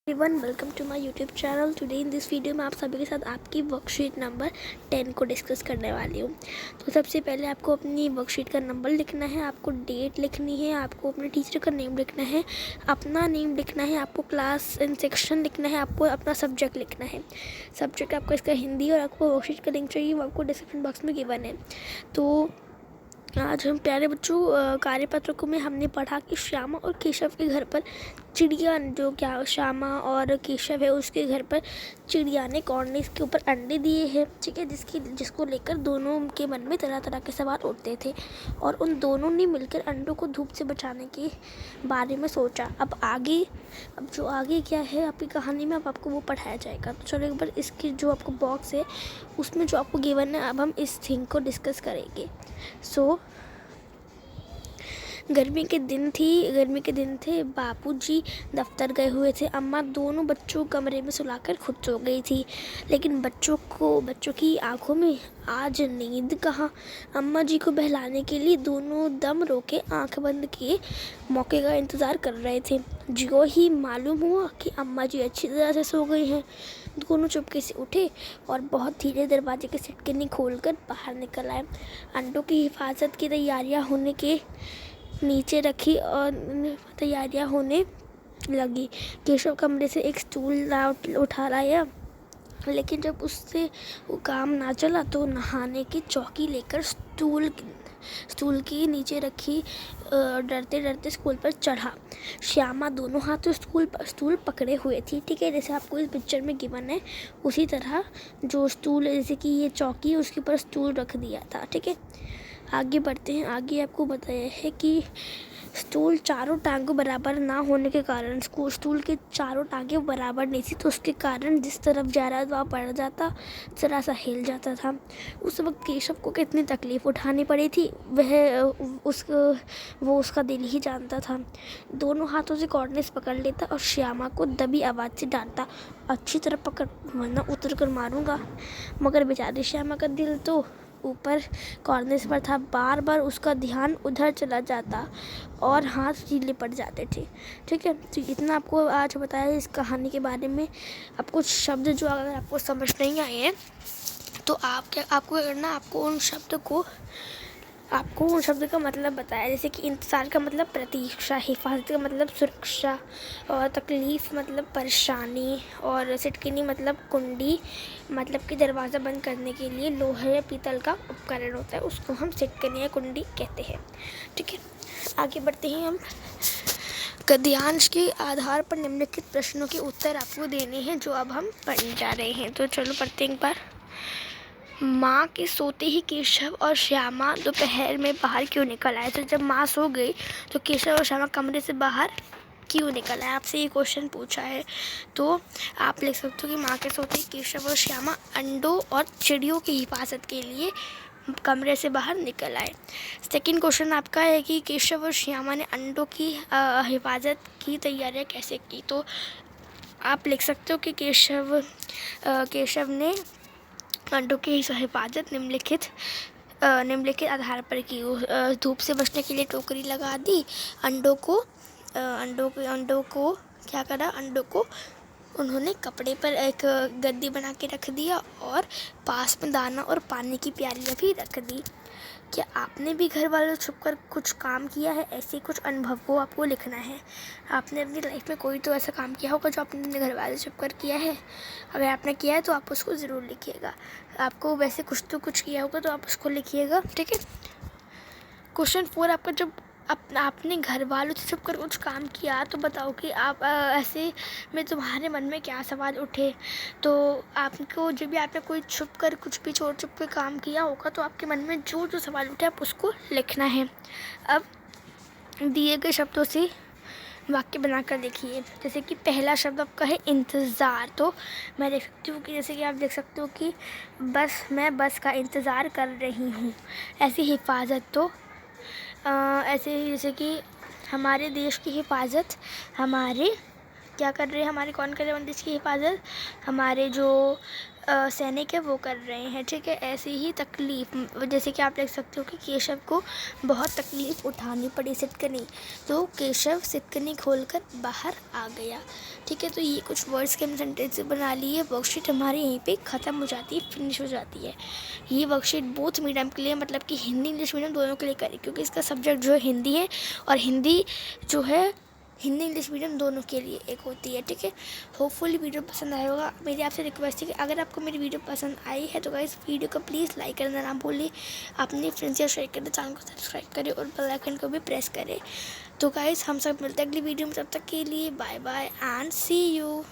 Everyone, welcome to my YouTube channel. Today in this video में आप सभी के साथ आपकी वर्कशीट नंबर 10 को डिस्कस करने वाली हूँ। तो सबसे पहले आपको अपनी वर्कशीट का नंबर लिखना है, आपको डेट लिखनी है, आपको अपने टीचर का नेम लिखना है, अपना नेम लिखना है, आपको क्लास एंड सेक्शन लिखना है, आपको अपना सब्जेक्ट लिखना है। सब्जेक्ट आपका इसका हिंदी और आपको वर्कशीट का लिंक चाहिए, वो आपको डिस्क्रिप्शन बॉक्स में गिवन है। तो आज हम प्यारे बच्चों कार्यपत्र में हमने पढ़ा कि श्यामा और केशव के घर पर चिड़िया, जो क्या श्यामा और केशव है उसके घर पर चिड़िया ने कॉर्निस के ऊपर अंडे दिए हैं, ठीक है, जिसको लेकर दोनों के मन में तरह तरह के सवाल उठते थे और उन दोनों ने मिलकर अंडों को धूप से बचाने के बारे में सोचा। अब जो आगे क्या है आपकी कहानी में, अब आपको वो पढ़ाया जाएगा। तो चलो एक बार इसकी जो आपको बॉक्स है उसमें जो आपको गिवन है, अब हम इस थिंग को डिस्कस करेंगे। गर्मी के दिन थे। बापूजी दफ्तर गए हुए थे। अम्मा दोनों बच्चों को कमरे में सुलाकर खुद सो गई थी, लेकिन बच्चों की आंखों में आज नींद कहाँ। अम्मा जी को बहलाने के लिए दोनों दम रोके आंख बंद किए मौके का इंतज़ार कर रहे थे। जो ही मालूम हुआ कि अम्मा जी अच्छी तरह से सो गई हैं, दोनों चुपके से उठे और बहुत धीरे दरवाजे की सिटकिनी खोलकर बाहर निकल आए। अंडों की हिफाजत की तैयारियां नीचे रखी और तैयारियां होने लगी। केशव कमरे से एक स्टूल उठा लाया, लेकिन जब उससे वो काम ना चला तो नहाने की चौकी लेकर स्टूल के नीचे रखी डरते डरते स्कूल पर चढ़ा। श्यामा दोनों हाथों स्टूल पकड़े हुए थी, ठीक है, जैसे आपको इस पिक्चर में गिवन है उसी तरह। जो स्टूल जैसे कि ये चौकी है उसके ऊपर स्टूल रख दिया था, ठीक है। आगे बढ़ते हैं। आगे आपको बताया है कि स्टूल चारों टांगों बराबर ना होने के कारण स्टूल के चारों टांगें बराबर नहीं थी, तो उसके कारण जिस तरफ जा रहा था वहाँ पड़ जाता, जरा सा हिल जाता था। उस वक्त केशव को कितनी तकलीफ़ उठानी पड़ी थी वो उसका दिल ही जानता था। दोनों हाथों से कॉर्निस पकड़ लेता और श्यामा को दबी आवाज़ से डांटता, अच्छी तरह पकड़ वरना उतर कर मारूंगा। मगर बेचारी श्यामा का दिल तो ऊपर कॉर्निस पर था। बार बार उसका ध्यान उधर चला जाता और हाथ ढीले पड़ जाते थे, ठीक है। तो इतना आपको आज बताया इस कहानी के बारे में। अब कुछ शब्द जो अगर आपको समझ नहीं आए हैं तो आपको क्या करना, आपको उन शब्द का मतलब बताया। जैसे कि इंतज़ार का मतलब प्रतीक्षा, हिफाजत का मतलब सुरक्षा, और तकलीफ़ मतलब परेशानी, और सिटकिनी मतलब कुंडी, मतलब कि दरवाज़ा बंद करने के लिए लोहे या पीतल का उपकरण होता है, उसको हम सिटकिनी या कुंडी कहते हैं, ठीक है। आगे बढ़ते हैं हम। गद्यांश के आधार पर निम्नलिखित प्रश्नों के उत्तर आपको देने हैं, जो अब हम पढ़ने जा रहे हैं। तो चलो पढ़ते हैं एक बार। माँ के सोते ही केशव और श्यामा दोपहर में बाहर क्यों निकल आए? तो जब माँ सो गई तो केशव और श्यामा कमरे से बाहर क्यों निकल आए? आपसे ये क्वेश्चन पूछा है, तो आप लिख सकते हो कि माँ के सोते ही केशव और श्यामा अंडों और चिड़ियों की हिफाजत के लिए कमरे से बाहर निकल आए। सेकंड क्वेश्चन आपका है कि केशव और श्यामा ने अंडों की हिफाजत की तैयारियाँ कैसे की? तो आप लिख सकते हो कि केशव ने अंडों की हिफाजत निम्नलिखित आधार पर की। धूप से बचने के लिए टोकरी लगा दी। अंडों को क्या करा? अंडों को उन्होंने कपड़े पर एक गद्दी बना के रख दिया और पास में दाना और पानी की प्यालियाँ भी रख दी। क्या आपने भी घर वालों से छुपकर कुछ काम किया है? ऐसे कुछ अनुभव को आपको लिखना है। आपने अपनी लाइफ में कोई तो ऐसा काम किया होगा जो आपने अपने घर वालों से छुपकर किया है। अगर आपने किया है तो आप उसको ज़रूर लिखिएगा। आपको वैसे कुछ किया होगा तो आप उसको लिखिएगा, ठीक है। क्वेश्चन 4 आपका, जब आपने घर वालों से छुपकर कुछ काम किया तो बताओ कि आप ऐसे में तुम्हारे मन में क्या सवाल उठे। तो आपको जब भी आपने कोई छुप के काम किया होगा तो आपके मन में जो सवाल उठे आप उसको लिखना है। अब दिए गए शब्दों से वाक्य बनाकर देखिए। जैसे कि पहला शब्द आपका है इंतज़ार, तो मैं देख सकती हूँ कि जैसे कि आप देख सकते हो कि मैं बस का इंतज़ार कर रही हूँ। ऐसी हिफाजत, तो ऐसे ही जैसे कि हमारे देश की हिफाजत हमारे क्या कर रहे हैं हमारे, कौन कर रहे हैं देश की हिफाजत, हमारे जो सैनिक है वो कर रहे हैं, ठीक है। ऐसी ही तकलीफ़, जैसे कि आप देख सकते हो कि केशव को बहुत तकलीफ़ उठानी पड़ी सिटकनी, तो केशव सिटकनी खोलकर बाहर आ गया, ठीक है। तो ये कुछ वर्ड्स के हम सेंटेंस बना लिए। वर्कशीट हमारी यहीं पे ख़त्म हो जाती है, फिनिश हो जाती है। ये वर्कशीट बोथ मीडियम के लिए, मतलब कि हिंदी इंग्लिश मीडियम दोनों के लिए करें, क्योंकि इसका सब्जेक्ट जो है हिंदी है, और हिंदी जो है हिंदी इंग्लिश मीडियम दोनों के लिए एक होती है, ठीक है। होपफुली वीडियो पसंद आया होगा। मेरी आपसे रिक्वेस्ट है कि अगर आपको मेरी वीडियो पसंद आई है तो गाइस वीडियो को प्लीज़ लाइक करना ना भूलिए, अपने फ्रेंड्स या शेयर करें, चैनल को सब्सक्राइब करें और बेल आइकन को भी प्रेस करें। तो गाइस हम सब मिलते हैं अगली वीडियो में, तब तक के लिए bye bye and see you.